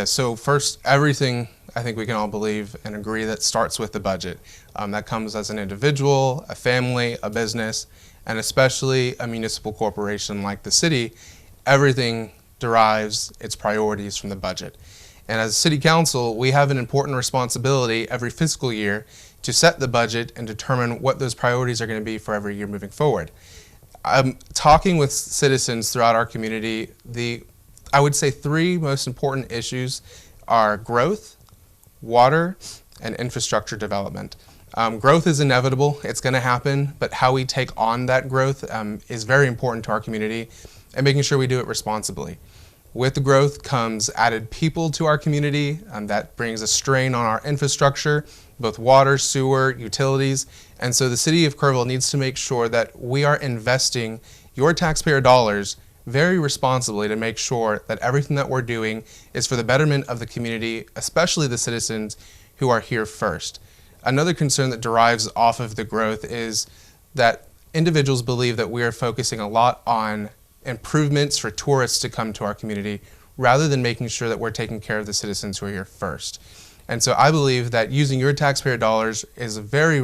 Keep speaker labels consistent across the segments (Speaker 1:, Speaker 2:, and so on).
Speaker 1: Yeah, so first, everything I think we can all believe and agree that starts with the budget. That comes as an individual, a family, a business, and especially a municipal corporation like the city. Everything derives its priorities from the budget. And as City Council, we have an important responsibility every fiscal year to set the budget and determine what those priorities are going to be for every year moving forward. Talking with citizens throughout our community, I would say three most important issues are growth, water, and infrastructure development. Growth is inevitable, it's going to happen, but how we take on that growth is very important to our community, and making sure we do it responsibly. With the growth comes added people to our community, that brings a strain on our infrastructure, both water, sewer, utilities, and so the City of Kerrville needs to make sure that we are investing your taxpayer dollars very responsibly to make sure that everything that we're doing is for the betterment of the community, especially the citizens who are here first. Another concern that derives off of the growth is that individuals believe that we are focusing a lot on improvements for tourists to come to our community rather than making sure that we're taking care of the citizens who are here first. And so I believe that using your taxpayer dollars is a very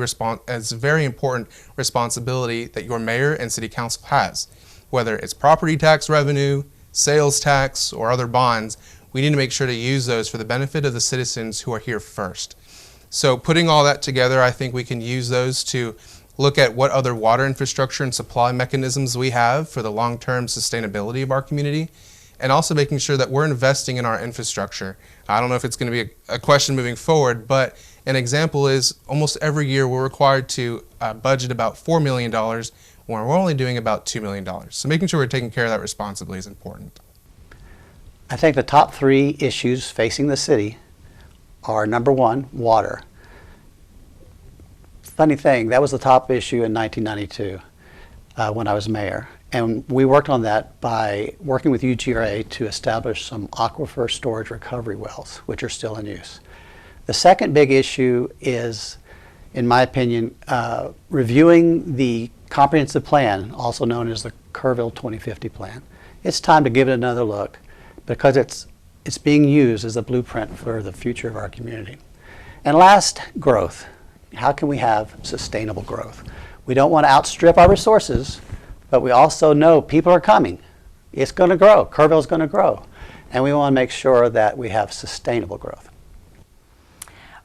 Speaker 1: important responsibility that your mayor and city council has. Whether it's property tax revenue, sales tax, or other bonds, we need to make sure to use those for the benefit of the citizens who are here first. So putting all that together, I think we can use those to look at what other water infrastructure and supply mechanisms we have for the long-term sustainability of our community, and also making sure that we're investing in our infrastructure. I don't know if it's going to be a question moving forward, but an example is almost every year we're required to budget about $4 million when we're only doing about $2 million. So making sure we're taking care of that responsibly is important.
Speaker 2: I think the top three issues facing the city are, number one, water. Funny thing, that was the top issue in 1992 when I was mayor. And we worked on that by working with UGRA to establish some aquifer storage recovery wells, which are still in use. The second big issue is, in my opinion, reviewing the comprehensive plan, also known as the Kerrville 2050 plan. It's time to give it another look because it's being used as a blueprint for the future of our community. And last, growth. How can we have sustainable growth? We don't want to outstrip our resources, but we also know people are coming. It's going to grow. Kerrville's going to grow. And we want to make sure that we have sustainable growth.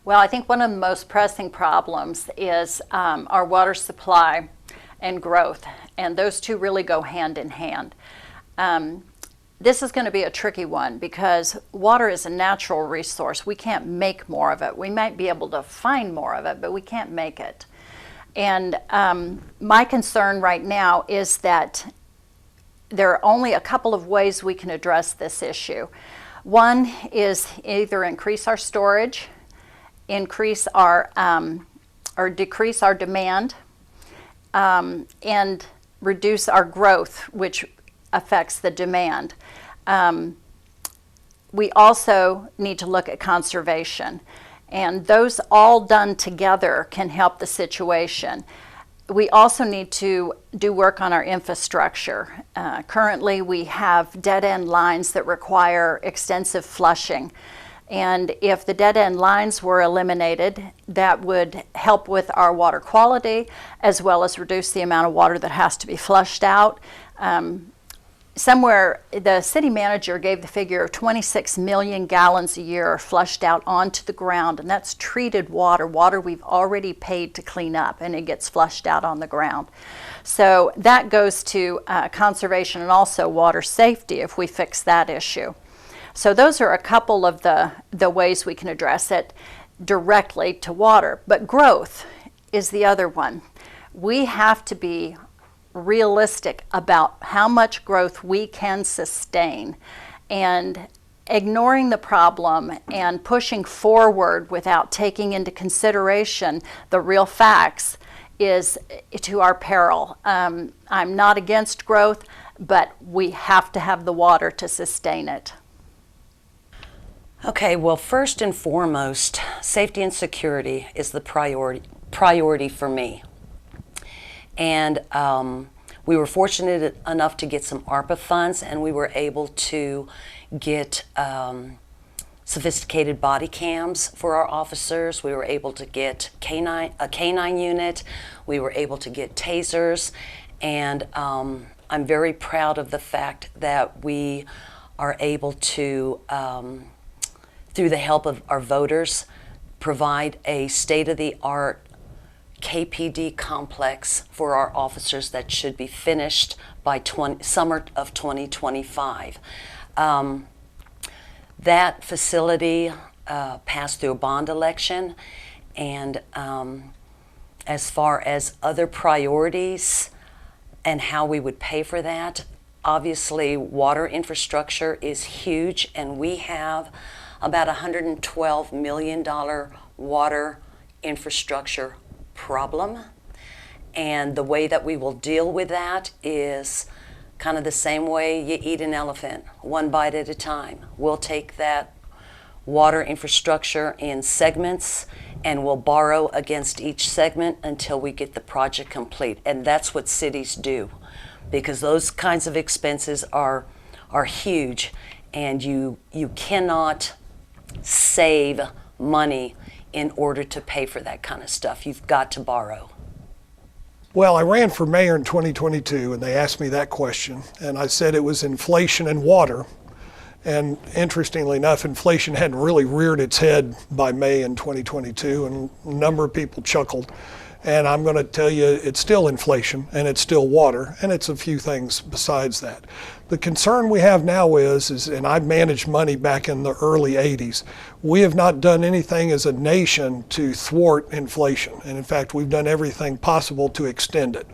Speaker 3: Well, I think one of the most pressing problems is our water supply and growth, and those two really go hand in hand. This is going to be a tricky one because water is a natural resource. We can't make more of it. We might be able to find more of it, but we can't make it. And my concern right now is that there are only a couple of ways we can address this issue. One is either increase our storage, increase our or decrease our demand, and reduce our growth, which affects the demand. We also need to look at conservation, and those all done together can help the situation. We also need to do work on our infrastructure. Currently we have dead-end lines that require extensive flushing. And if the dead-end lines were eliminated, that would help with our water quality as well as reduce the amount of water that has to be flushed out. Somewhere, the city manager gave the figure of 26 million gallons a year flushed out onto the ground, and that's treated water, water we've already paid to clean up, and it gets flushed out on the ground. So that goes to conservation and also water safety if we fix that issue. So those are a couple of the ways we can address it directly to water. But growth is the other one. We have to be realistic about how much growth we can sustain, and ignoring the problem and pushing forward without taking into consideration the real facts is to our peril. I'm not against growth, but we have to have the water to sustain it.
Speaker 4: Okay, well, first and foremost, safety and security is the priority for me. And we were fortunate enough to get some ARPA funds, and we were able to get sophisticated body cams for our officers. We were able to get a canine unit. We were able to get tasers. And I'm very proud of the fact that we are able to, through the help of our voters, provide a state-of-the-art KPD complex for our officers that should be finished by summer of 2025. That facility passed through a bond election, and as far as other priorities and how we would pay for that, obviously water infrastructure is huge, and we have about $112 million water infrastructure problem. And the way that we will deal with that is kind of the same way you eat an elephant, one bite at a time. We'll take that water infrastructure in segments, and we'll borrow against each segment until we get the project complete. And that's what cities do, because those kinds of expenses are huge, and you cannot save money in order to pay for that kind of stuff. You've got to borrow.
Speaker 5: Well, I ran for mayor in 2022, and they asked me that question, and I said it was inflation and water. And interestingly enough, inflation hadn't really reared its head by May in 2022, and a number of people chuckled. And I'm going to tell you, it's still inflation, and it's still water, and it's a few things besides that. The concern we have now is, and I managed money back in the early 80s, we have not done anything as a nation to thwart inflation. And in fact, we've done everything possible to extend it.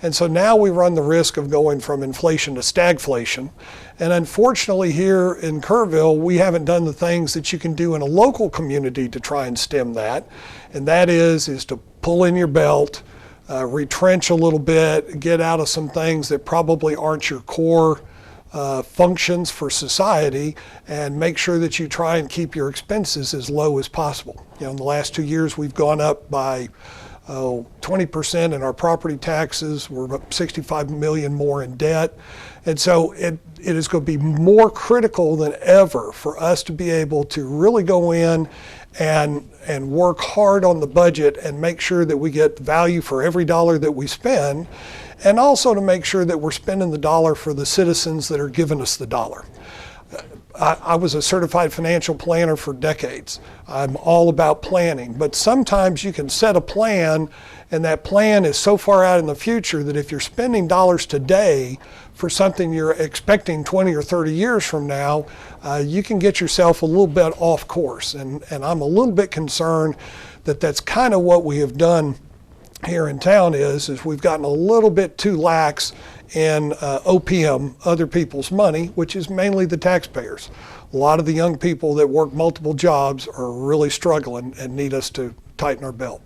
Speaker 5: And so now we run the risk of going from inflation to stagflation. And unfortunately here in Kerrville, we haven't done the things that you can do in a local community to try and stem that. And that is to pull in your belt, retrench a little bit, get out of some things that probably aren't your core functions for society, and make sure that you try and keep your expenses as low as possible. You know, in the last 2 years, we've gone up by 20% in our property taxes. We're up 65 million more in debt. And so it is going to be more critical than ever for us to be able to really go in and work hard on the budget and make sure that we get value for every dollar that we spend, and also to make sure that we're spending the dollar for the citizens that are giving us the dollar. I was a certified financial planner for decades. I'm all about planning, but sometimes you can set a plan, and that plan is so far out in the future that if you're spending dollars today for something you're expecting 20 or 30 years from now, you can get yourself a little bit off course. And I'm a little bit concerned that that's kind of what we have done here in town is we've gotten a little bit too lax in OPM, other people's money, which is mainly the taxpayers. A lot of the young people that work multiple jobs are really struggling and need us to tighten our belt.